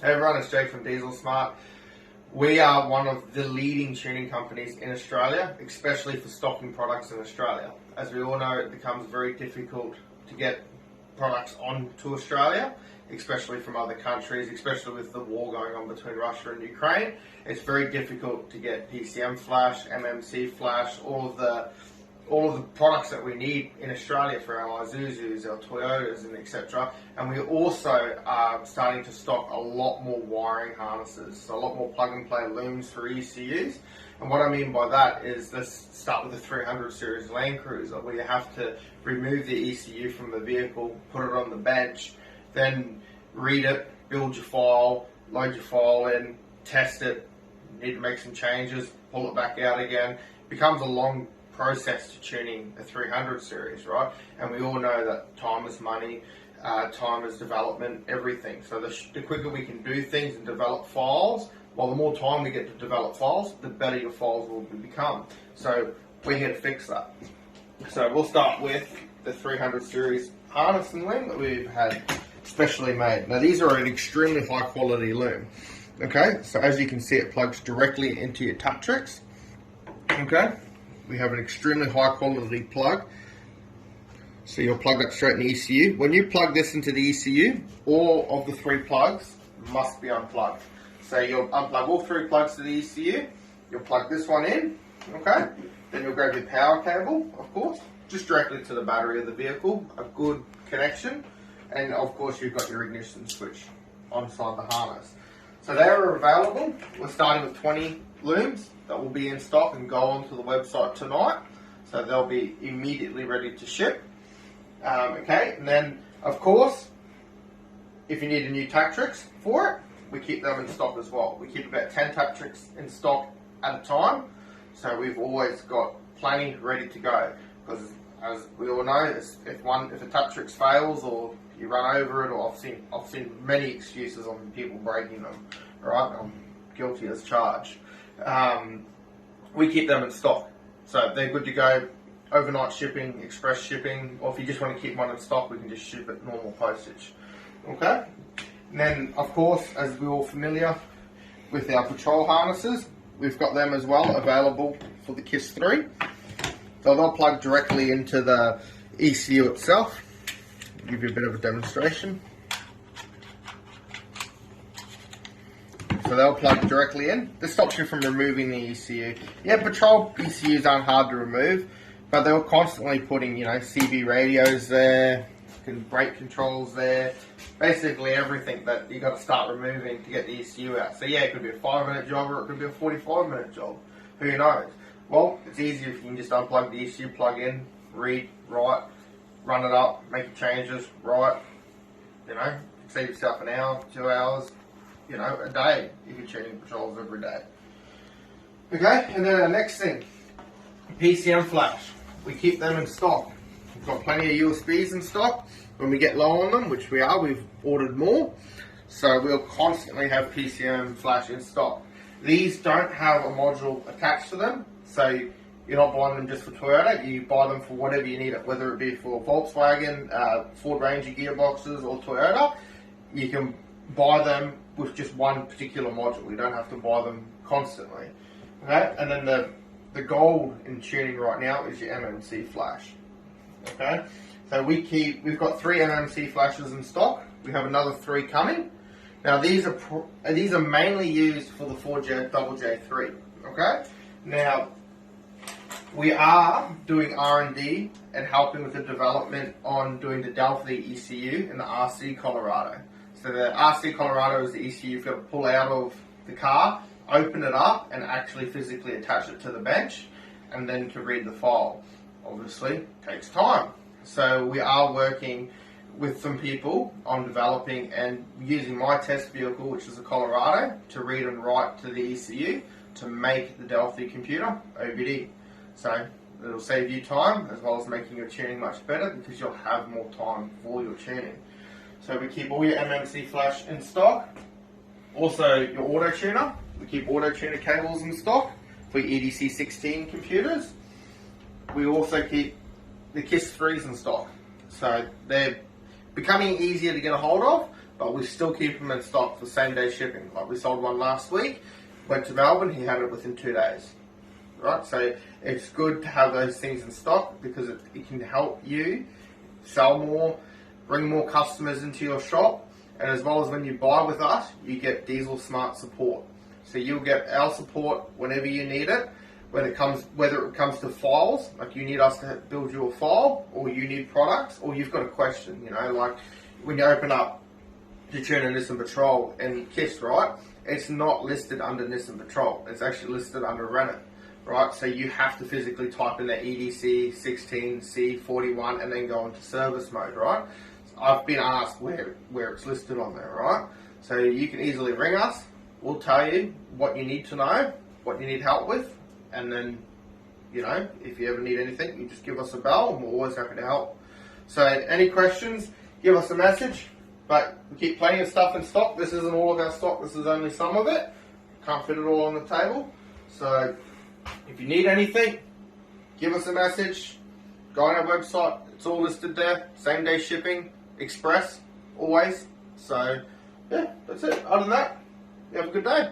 Hey everyone, it's Jake from Diesel Smart. We are one of the leading tuning companies in Australia, especially for stocking products in Australia. As we all know, it becomes very difficult to get products onto Australia, especially from other countries, especially with the war going on between Russia and Ukraine. It's very difficult to get PCM Flash, MMC Flash, all of the products that we need in Australia for our Isuzus, our Toyotas, and etc. And we also are starting to stock a lot more wiring harnesses, so a lot more plug-and-play looms for ECUs. And what I mean by that is, let's start with the 300 series Land Cruiser, where you have to remove the ECU from the vehicle, put it on the bench, then read it, build your file, load your file in, test it, need to make some changes, pull it back out again. It becomes a long process to tuning a 300 series, right? And we all know that time is money, time is development, everything. So the quicker we can do things and develop files, well, the more time we get to develop files, the better your files will become. So we're here to fix that. So we'll start with the 300 series harness and loom that we've had specially made. Now these are an extremely high quality loom. Okay, so as you can see, it plugs directly into your Taptrix. Okay. We have an extremely high quality plug, so you'll plug that straight in the ECU. When you plug this into the ECU, all of the 3 plugs must be unplugged. So you'll unplug all 3 plugs to the ECU, you'll plug this one in, okay? Then you'll grab your power cable, of course, just directly to the battery of the vehicle, a good connection, and of course you've got your ignition switch inside the harness. So they are available. We're starting with 20 looms that will be in stock and go onto the website tonight, so they'll be immediately ready to ship. Okay, and then of course, if you need a new Taptrix for it, we keep them in stock as well. We keep about 10 Taptrix in stock at a time, so we've always got plenty ready to go. Because as we all know, if a Taptrix fails or you run over it, or I've seen many excuses on people breaking them. Right, I'm guilty as charged. We keep them in stock, so they're good to go. Overnight shipping, express shipping, or if you just want to keep one in stock, we can just ship it normal postage. Okay, and then of course, as we're all familiar with our patrol harnesses, we've got them as well available for the KISS 3. So they'll plug directly into the ECU itself. I'll give you a bit of a demonstration. So they'll plug directly in. This stops you from removing the ECU. Yeah, patrol ECUs aren't hard to remove, but they were constantly putting, CB radios there, brake controls there, basically everything that you got to start removing to get the ECU out. So yeah, it could be a 5-minute job or it could be a 45-minute job. Who knows? Well, it's easier if you can just unplug the ECU, plug in, read, write, run it up, make your changes, write. Save yourself an hour, 2 hours. A day if you're tuning patrols every day. Okay, and then our next thing, PCM Flash. We keep them in stock. We've got plenty of USBs in stock. When we get low on them, which we are, we've ordered more. So we'll constantly have PCM Flash in stock. These don't have a module attached to them, so you're not buying them just for Toyota. You buy them for whatever you need it, whether it be for Volkswagen, Ford Ranger gearboxes, or Toyota. You can buy them with just one particular module. You don't have to buy them constantly. Okay, and then the gold in tuning right now is your MMC Flash. Okay, so we've got 3 MMC flashes in stock. We have another 3 coming. Now these are mainly used for the Ford J3. Okay, now we are doing R&D and helping with the development on doing the Delphi ECU in the RC Colorado. So the RC Colorado is the ECU you've got to pull out of the car, open it up, and actually physically attach it to the bench, and then to read the file. Obviously, takes time. So we are working with some people on developing and using my test vehicle, which is a Colorado, to read and write to the ECU to make the Delphi computer OBD. So it'll save you time as well as making your tuning much better, because you'll have more time for your tuning. So we keep all your MMC Flash in stock. Also your Autotuner. We keep Autotuner cables in stock for your EDC16 computers. We also keep the KISS 3s in stock. So they're becoming easier to get a hold of, but we still keep them in stock for same day shipping. Like we sold one last week, went to Melbourne, he had it within 2 days. Right, so it's good to have those things in stock because it can help you sell more, bring more customers into your shop, and as well as when you buy with us, you get Diesel Smart support. So you'll get our support whenever you need it. Whether it comes to files, like you need us to build you a file, or you need products, or you've got a question, you know, like when you open up Autotuner Nissan Patrol and KISS, right, it's not listed under Nissan Patrol, it's actually listed under Renault, right, so you have to physically type in the EDC 16C41 and then go into service mode, right. So I've been asked where it's listed on there, right, so you can easily ring us, we'll tell you what you need to know, what you need help with, and then, you know, if you ever need anything, you just give us a bell and we're always happy to help. So any questions, give us a message, but we keep plenty of stuff in stock. This isn't all of our stock, this is only some of it. Can't fit it all on the table. So if you need anything, give us a message, go on our website, it's all listed there, same day shipping, express, always. So yeah, that's it. Other than that, you have a good day.